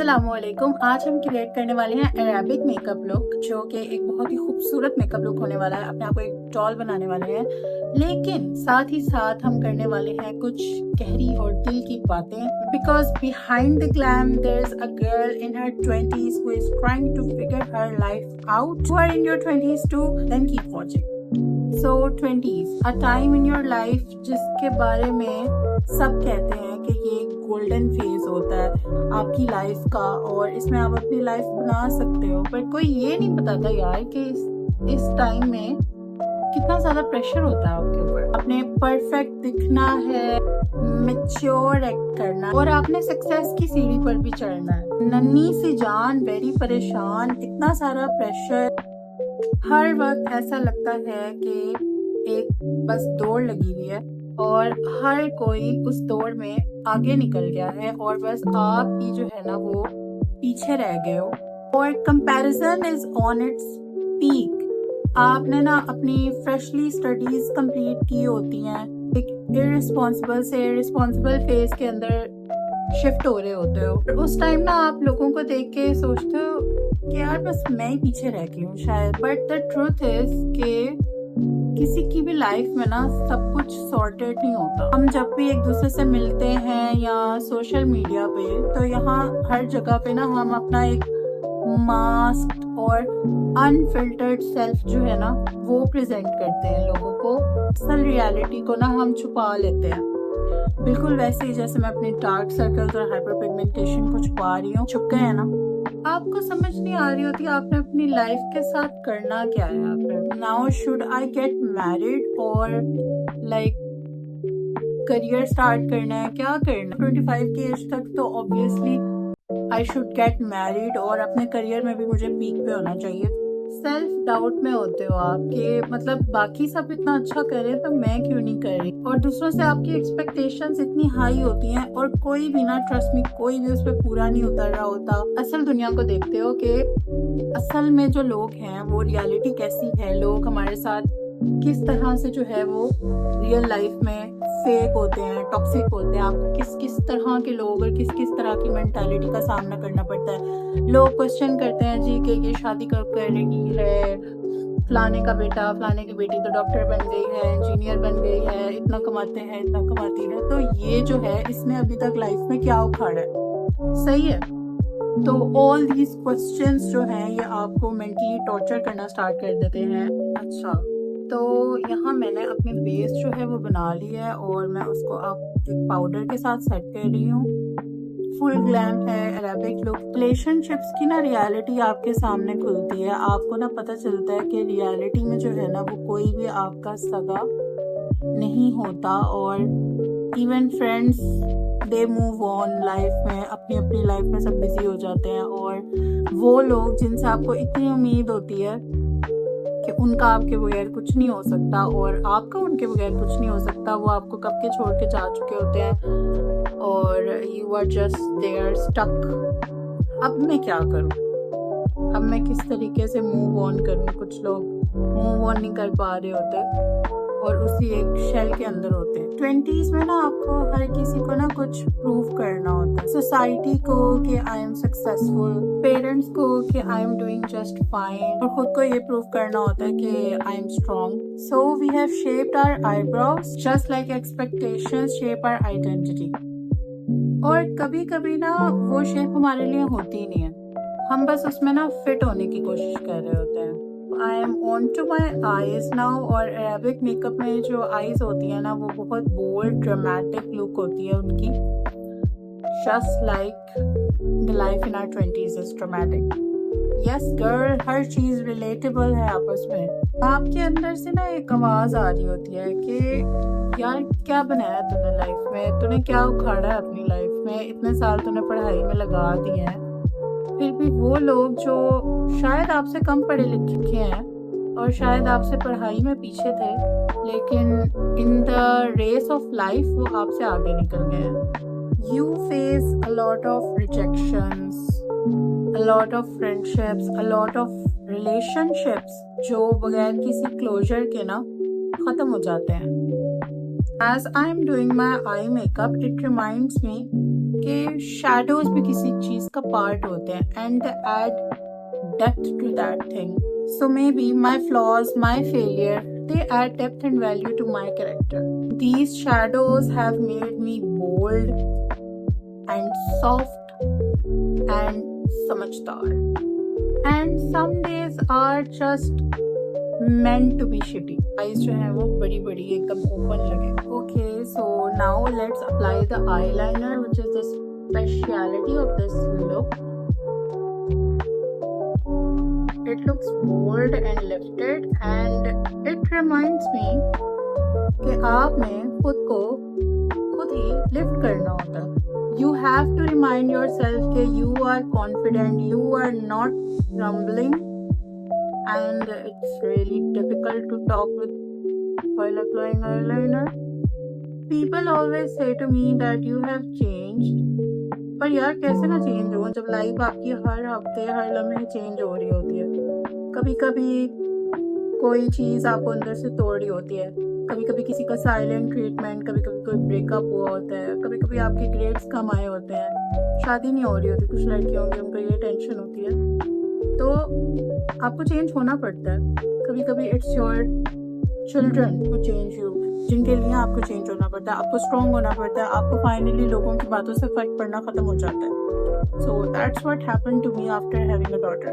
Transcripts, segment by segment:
अस्सलामुअलैकुम। आज हम क्रिएट करने वाले हैं अरेबिक मेकअप लुक, जो कि एक बहुत ही खूबसूरत मेकअप लुक होने वाला है। अपने आप को एक डॉल बनाने वाले हैं, लेकिन साथ ही साथ हम करने वाले हैं कुछ गहरी और दिल की बातें। Because behind the glam there is a girl in her 20s who is trying to figure her life out. You are in your 20s too? Then keep watching. So 20s, a time in your life जिसके बारे में सब कहते हैं कि ये golden phase होता है आपकी लाइफ का, और इसमें आप अपनी लाइफ बना सकते हो। बट कोई ये नहीं बताता यार कि इस टाइम में कितना ज़्यादा प्रेशर होता है आपके ऊपर। आपने परफेक्ट दिखना है, मैच्योर एक्ट करना है, और आपने सक्सेस की सीढ़ी पर भी चढ़ना है। नन्ही सी जान, वेरी परेशान, इतना सारा प्रेशर। हर वक्त ऐसा लगता है कि एक बस दौड़ लगी हुई है और हर कोई उस दौड़ में आगे निकल गया है और बस आप ही जो है ना वो पीछे रह गए हो। और comparison is on its peak. आपने ना अपनी फ्रेशली स्टडीज कंप्लीट की होती हैं, एक इररिस्पॉन्सिबल से इररिस्पॉन्सिबल फेज के अंदर शिफ्ट हो रहे होते हो। और उस टाइम ना आप लोगों को देख के सोचते हो कि यार बस मैं ही पीछे रह गई हूँ शायद। बट द ट्रूथ इज कि किसी की भी लाइफ में ना सब कुछ सॉर्टेड नहीं होता। हम जब भी एक दूसरे से मिलते हैं या सोशल मीडिया पे, तो यहाँ हर जगह पे ना हम अपना एक मास्क और अनफिल्टर्ड सेल्फ जो है ना वो प्रेजेंट करते हैं लोगों को। असल रियलिटी को ना हम छुपा लेते हैं, बिल्कुल वैसे ही जैसे मैं अपने डार्क सर्कल्स और हाइपर पिगमेंटेशन को छुपा रही हूँ। छुप गए हैं ना। आपको समझ नहीं आ रही होती आपने अपनी लाइफ के साथ करना क्या है। आप now should I get married और लाइक करियर स्टार्ट करना है, क्या करना। 25 की एज तक तो obviously I should get married और अपने करियर में भी मुझे पीक पे होना चाहिए। सेल्फ डाउट में होते हो आप कि मतलब बाकी सब इतना अच्छा करे तो मैं क्यों नहीं कर रही। और दूसरों से आपकी एक्सपेक्टेशंस इतनी हाई होती हैं और कोई भी ना, ट्रस्ट मी, कोई भी उस पर पूरा नहीं उतर रहा होता। असल दुनिया को देखते हो कि असल में जो लोग हैं वो रियलिटी कैसी है, लोग हमारे साथ किस तरह से जो है वो रियल लाइफ में फेक होते हैं, टॉक्सिक होते हैं। आपको किस किस तरह के लोग और किस किस तरह की मेंटालिटी का सामना करना पड़ता है। लोग क्वेश्चन करते हैं जी कि ये शादी कब कर रही है, फलाने का बेटा फलाने की बेटी तो डॉक्टर बन गई है, इंजीनियर बन गई है, इतना कमाते हैं, इतना कमाती है। तो ये जो है इसने अभी तक लाइफ में क्या उखाड़ा है, सही है। तो ऑल दीज क्वेश्चंस जो हैं ये आपको मेंटली टॉर्चर करना स्टार्ट कर देते हैं। अच्छा, तो यहाँ मैंने अपनी बेस जो है वो बना ली है और मैं उसको अब एक पाउडर के साथ सेट कर रही हूँ। फुल ग्लैम है, अरेबिक लुक। रिलेशनशिप्स की ना रियलिटी आपके सामने खुलती है। आपको ना पता चलता है कि रियलिटी में जो है ना वो कोई भी आपका सगा नहीं होता। और even friends they move on life में, अपनी अपनी लाइफ में सब बिजी हो जाते हैं। और वो लोग जिनसे आपको इतनी उम्मीद होती है कि उनका आपके बगैर कुछ नहीं हो सकता और आपका उनके बगैर कुछ नहीं हो सकता, वो आपको कब के छोड़ के जा चुके होते हैं और you are just there stuck. अब मैं क्या करूं, अब मैं किस तरीके से मूव ऑन करूं। कुछ लोग मूव ऑन नहीं कर पा रहे होते और उसी एक शेल के अंदर होते हैं। 20s में ना आपको हर किसी को ना कुछ प्रूव करना होता है। सोसाइटी को कि आई एम सक्सेसफुल, पेरेंट्स को कि I am doing just fine, और खुद को ये प्रूव करना होता है कि I am strong. So we have shaped our eyebrows just like expectations shape our identity. और कभी कभी ना वो शेप हमारे लिए होती नहीं है, हम बस उसमें ना फिट होने की कोशिश कर रहे होते हैं। I am on to my eyes now. और अरेबिक मेकअप में जो आईज होती है ना वो बहुत बोल्ड ड्रामेटिक लुक होती है उनकी, just like the life in our 20s is dramatic. Yes girl, हर चीज रिलेटेबल है आपस में। आपके अंदर से ना एक आवाज आ रही होती है कि यार क्या बनाया तूने लाइफ में, तूने क्या उखाड़ा है अपनी लाइफ में, इतने साल तूने पढ़ाई में लगा दिए हैं, फिर भी वो लोग जो शायद आपसे कम पढ़े लिखे हैं और शायद आपसे पढ़ाई में पीछे थे, लेकिन in the race of life वो आपसे आगे निकल गए हैं। You face a lot of rejections, a lot of friendships, a lot of relationships जो बगैर किसी क्लोजर के ना खत्म हो जाते हैं। As I am doing my eye makeup, it reminds me कि शैडोज भी किसी चीज़ का पार्ट होते हैं and add depth to that thing. So maybe my flaws, my failure, they add depth and value to my character. These shadows have made me bold and soft and samajhdar. And some days are just meant to be shitty. Eyes जो है वो बड़ी बड़ी एकदम open लगे. Okay, so now let's apply the eyeliner, which is the speciality of this look. It looks bold and lifted and it reminds me कि आपने खुद को खुद ही लिफ्ट करना होता है. You have to remind yourself कि you are confident, you are not crumbling, and it's really difficult to talk with while applying eyeliner. People always say to me that you have changed. पर यार कैसे ना change हो जब life आपकी हर हफ्ते हर लम्हे चेंज हो रही होती है. कभी कभी कोई चीज़ आपको अंदर से तोड़ रही होती है, कभी कभी किसी का साइलेंट ट्रीटमेंट, कभी कभी कोई ब्रेकअप हुआ होता है, कभी कभी आपके ग्रेड्स कम आए होते हैं, शादी नहीं हो रही होती, कुछ लड़कियों की उनको ये टेंशन होती है, तो आपको चेंज होना पड़ता है. कभी कभी it's your children who change you, जिनके लिए आपको चेंज होना पड़ता है, आपको स्ट्रॉन्ग होना पड़ता है, आपको फाइनली लोगों की बातों से फर्क पड़ना ख़त्म हो जाता है. So that's what happened to me after having a daughter.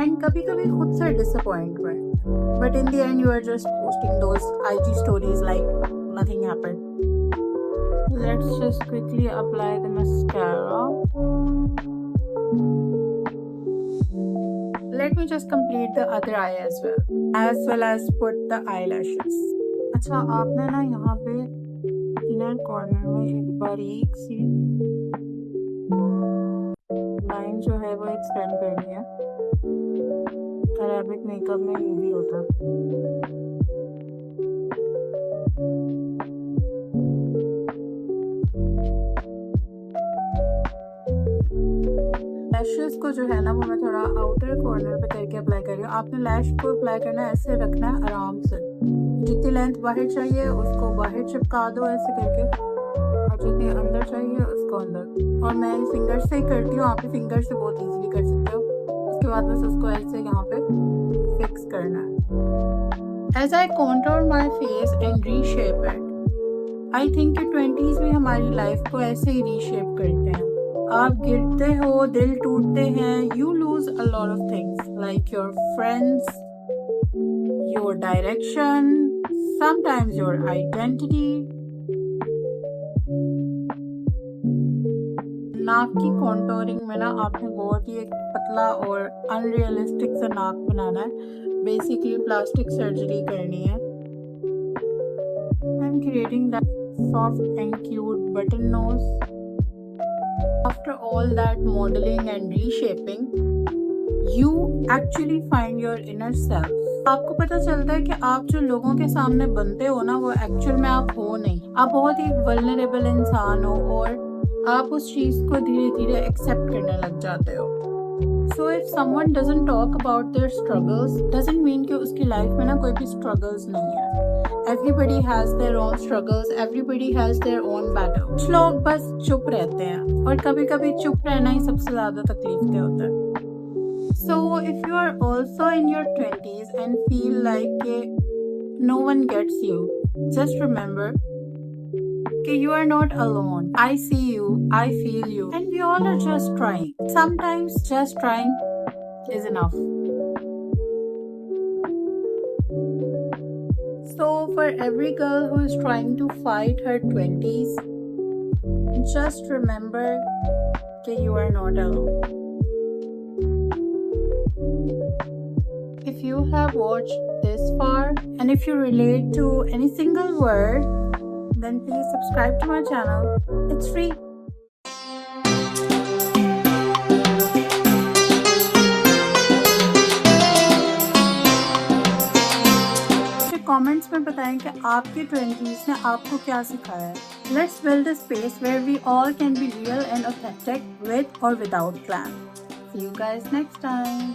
And कभी कभी खुद से disappointment, but in the end you are just posting those IG stories like nothing happened. Let's just quickly apply the mascara. Let me just complete the other eye as well as put the eyelashes. अच्छा, आपने ना यहाँ पे inner corner में एक बारीक सी line जो है वो एक्सटेंड करनी है. अरेबिक मेकअप में ये भी होता है. लैशेस को जो है ना वो मैं थोड़ा आउटर कॉर्नर पे करके अप्लाई कर रही हूँ. आपने लैश को अप्लाई करना है, ऐसे रखना है आराम से. जितनी लेंथ बाहर चाहिए उसको बाहर चिपका दो ऐसे करके, और जितनी अंदर चाहिए उसको अंदर. और मैं फिंगर से ही करती हूँ, आप भी फिंगर से बहुत इजीली कर सकते हो. उसके बाद बस उसको ऐसे यहाँ पे फिक्स करना है. As I contour my face and reshape it, I think कि 20s में हमारी लाइफ को ऐसे ही रीशेप करते हैं. आप गिरते हो, दिल टूटते हैं, you lose a lot of things like your friends, your direction, sometimes your identity. नाक की कॉन्टोरिंग में ना आपने बहुत ही एक पतला और अनरियलिस्टिक सा नाक बनाना है. बेसिकली प्लास्टिक सर्जरी करनी है. I am creating that soft and cute button nose. After all that modeling and reshaping, you actually find your inner self. आपको पता चलता है कि आप जो लोगों के सामने बनते हो ना वो एक्चुअल में आप हो नहीं. आप बहुत ही वल्नरेबल इंसान हो और आप उस चीज़ को धीरे धीरे एक्सेप्ट करने लग जाते हो. So if someone doesn't talk about their struggles, doesn't mean कि उसकी लाइफ में ना कोई भी struggles नहीं है. Everybody has their own struggles, everybody has their own battle. कुछ लोग बस चुप रहते हैं और कभी कभी चुप रहना ही सबसे ज़्यादा तकलीफ दे होता है. So if you are also in your 20s and feel like no one gets you, just remember that you are not alone. I see you, I feel you, and we all are just trying. Sometimes just trying is enough. So for every girl who is trying to fight her 20s, just remember that you are not alone. If you have watched this far and if you relate to any single word, then please subscribe to my channel. It's free. Comments में बताएं कि आपके 20s ने आपको क्या सिखाया है. Let's build a space where we all can be real and authentic with or without glam. See you guys next time.